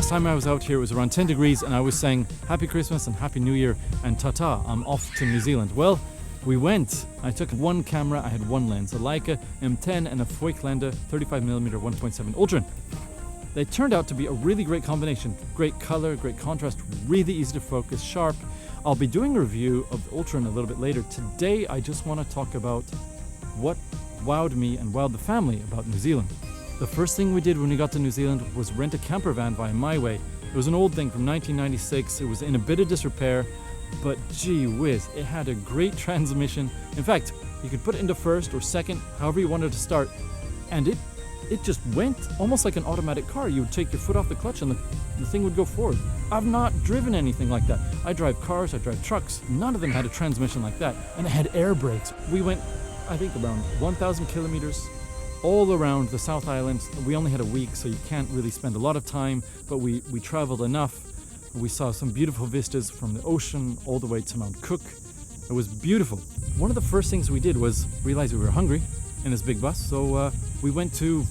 Last time I was out here it was around 10 degrees and I was saying Happy Christmas and Happy New Year and ta-ta, I'm off to New Zealand. Well, we went. I took one camera, I had one lens, a Leica M10 and a Voigtlander 35mm 1.7 Ultron. They turned out to be a really great combination. Great color, great contrast, really easy to focus, sharp. I'll be doing a review of the Ultron a little bit later. Today I just want to talk about what wowed me and wowed the family about New Zealand. The first thing we did when we got to New Zealand was rent a camper van via MyWay. It was an old thing from 1996. It was in a bit of disrepair, but gee whiz, it had a great transmission. In fact, you could put it into first or second, however you wanted to start, and it just went almost like an automatic car. You would take your foot off the clutch and the thing would go forward. I've not driven anything like that. I drive cars, I drive trucks. None of them had a transmission like that, and it had air brakes. We went, I think, around 1,000 kilometers all around the South Island. We only had a week, so you can't really spend a lot of time, but we traveled enough. We saw some beautiful vistas from the ocean all the way to Mount Cook. It was beautiful. One of the first things we did was realize we were hungry in this big bus, so we went to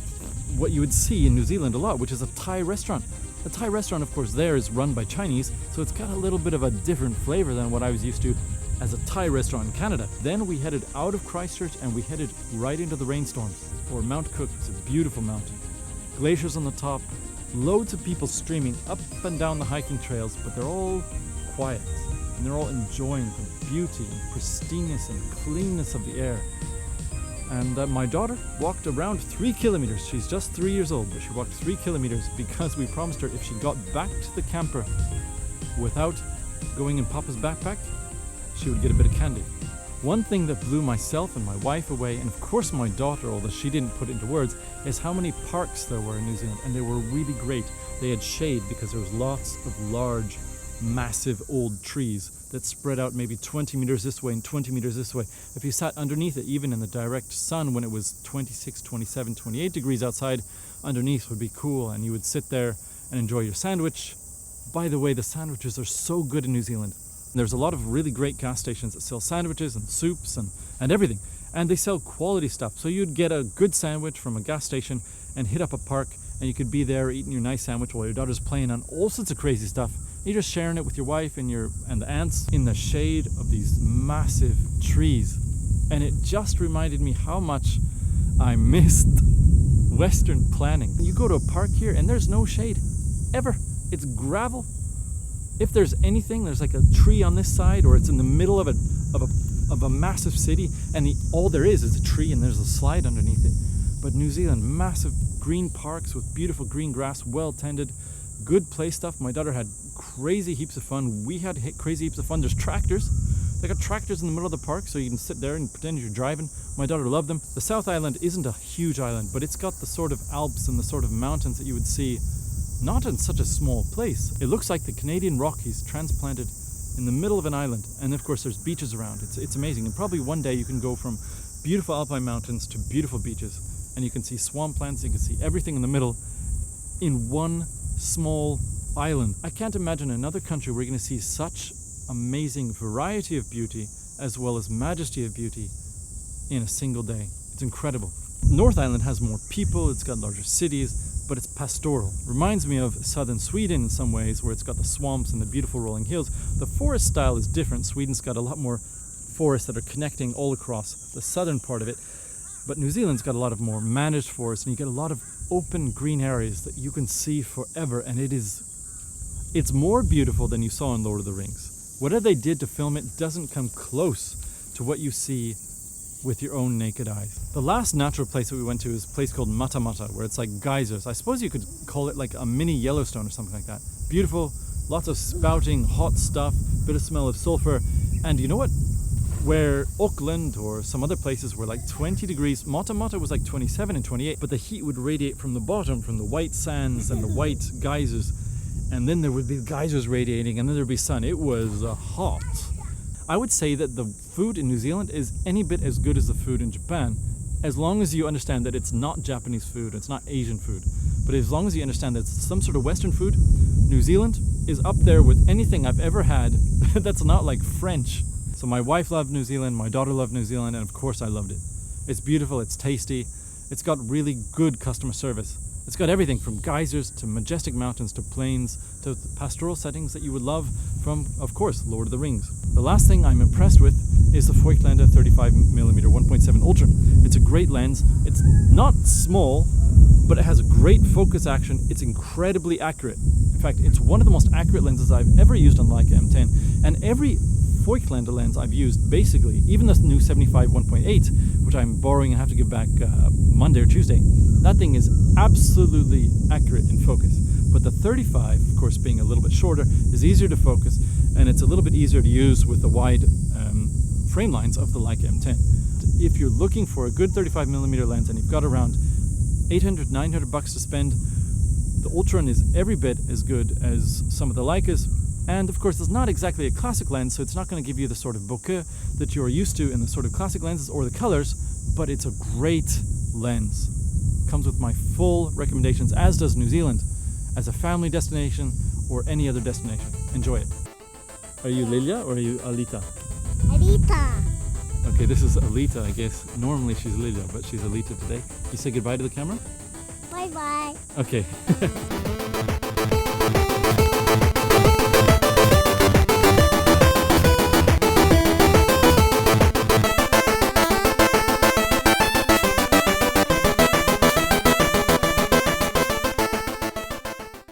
what you would see in New Zealand a lot, which is a Thai restaurant. The Thai restaurant, of course, there is run by Chinese, so it's got a little bit of a different flavor than what I was used to as a Thai restaurant in Canada. Then we headed out of Christchurch and we headed right into the rainstorms for Mount Cook. It's a beautiful mountain. Glaciers on the top, loads of people streaming up and down the hiking trails, but they're all quiet and they're all enjoying the beauty and pristineness and cleanness of the air. And my daughter walked around 3 kilometers. She's just 3 years old, but she walked 3 kilometers because we promised her if she got back to the camper without going in Papa's backpack, she would get a bit of candy. One thing that blew myself and my wife away, and of course my daughter, although she didn't put it into words, is how many parks there were in New Zealand, and they were really great. They had shade because there was lots of large, massive old trees that spread out maybe 20 meters this way and 20 meters this way. If you sat underneath it, even in the direct sun when it was 26, 27, 28 degrees outside, underneath would be cool, and you would sit there and enjoy your sandwich. By the way, the sandwiches are so good in New Zealand. There's a lot of really great gas stations that sell sandwiches and soups and everything. And they sell quality stuff. So you'd get a good sandwich from a gas station and hit up a park, and you could be there eating your nice sandwich while your daughter's playing on all sorts of crazy stuff. You're just sharing it with your wife and the aunts in the shade of these massive trees. And it just reminded me how much I missed Western planning. You go to a park here and there's no shade, ever. It's gravel. If there's anything, there's like a tree on this side, or it's in the middle of a massive city, and all there is a tree and there's a slide underneath it. But New Zealand, massive green parks with beautiful green grass, well tended, good play stuff. My daughter had crazy heaps of fun. We had crazy heaps of fun. There's tractors. They got tractors in the middle of the park, so you can sit there and pretend you're driving. My daughter loved them. The South Island isn't a huge island, but it's got the sort of Alps and the sort of mountains that you would see not in such a small place. It looks like the Canadian Rockies transplanted in the middle of an island, and of course there's beaches around. It's amazing, and probably one day you can go from beautiful alpine mountains to beautiful beaches, and you can see swamplands, you can see everything in the middle in one small island. I can't imagine another country where you're going to see such amazing variety of beauty as well as majesty of beauty in a single day. It's incredible. North Island has more people, it's got larger cities, but it's pastoral. Reminds me of southern Sweden in some ways, where it's got the swamps and the beautiful rolling hills. The forest style is different. Sweden's got a lot more forests that are connecting all across the southern part of it. But New Zealand's got a lot of more managed forests, and you get a lot of open green areas that you can see forever, and it's more beautiful than you saw in Lord of the Rings. Whatever they did to film it doesn't come close to what you see with your own naked eyes. The last natural place that we went to is a place called Mata Mata, where it's like geysers. I suppose you could call it like a mini Yellowstone or something like that. Beautiful, lots of spouting hot stuff, bit of smell of sulfur. And you know what? Where Auckland or some other places were like 20 degrees, Mata Mata was like 27 and 28, but the heat would radiate from the bottom, from the white sands and the white geysers. And then there would be geysers radiating, and then there'd be sun. It was hot. I would say that the food in New Zealand is any bit as good as the food in Japan, as long as you understand that it's not Japanese food, it's not Asian food. But as long as you understand that it's some sort of Western food, New Zealand is up there with anything I've ever had that's not like French. So my wife loved New Zealand, my daughter loved New Zealand, and of course I loved it. It's beautiful, it's tasty, it's got really good customer service. It's got everything from geysers to majestic mountains to plains to the pastoral settings that you would love from, of course, Lord of the Rings. The last thing I'm impressed with is the Voigtlander 35mm 1.7 Ultron. It's a great lens. It's not small, but it has a great focus action. It's incredibly accurate. In fact, it's one of the most accurate lenses I've ever used on Leica M10. And every Voigtlander lens I've used, basically, even the new 75 1.8, which I'm borrowing and have to give back Monday or Tuesday, that thing is absolutely accurate in focus. But the 35, of course, being a little bit shorter, is easier to focus, and it's a little bit easier to use with the wide frame lines of the Leica M10. If you're looking for a good 35mm lens and you've got around 800, 900 bucks to spend, the Ultron is every bit as good as some of the Leicas. And of course, it's not exactly a classic lens, so it's not going to give you the sort of bokeh that you're used to in the sort of classic lenses or the colors, but it's a great lens. Comes with my full recommendations, as does New Zealand, as a family destination or any other destination. Enjoy it. Are you Lilia or are you Alita? Alita. Okay, this is Alita, I guess. Normally she's Lilia, but she's Alita today. You say goodbye to the camera? Bye bye. Okay.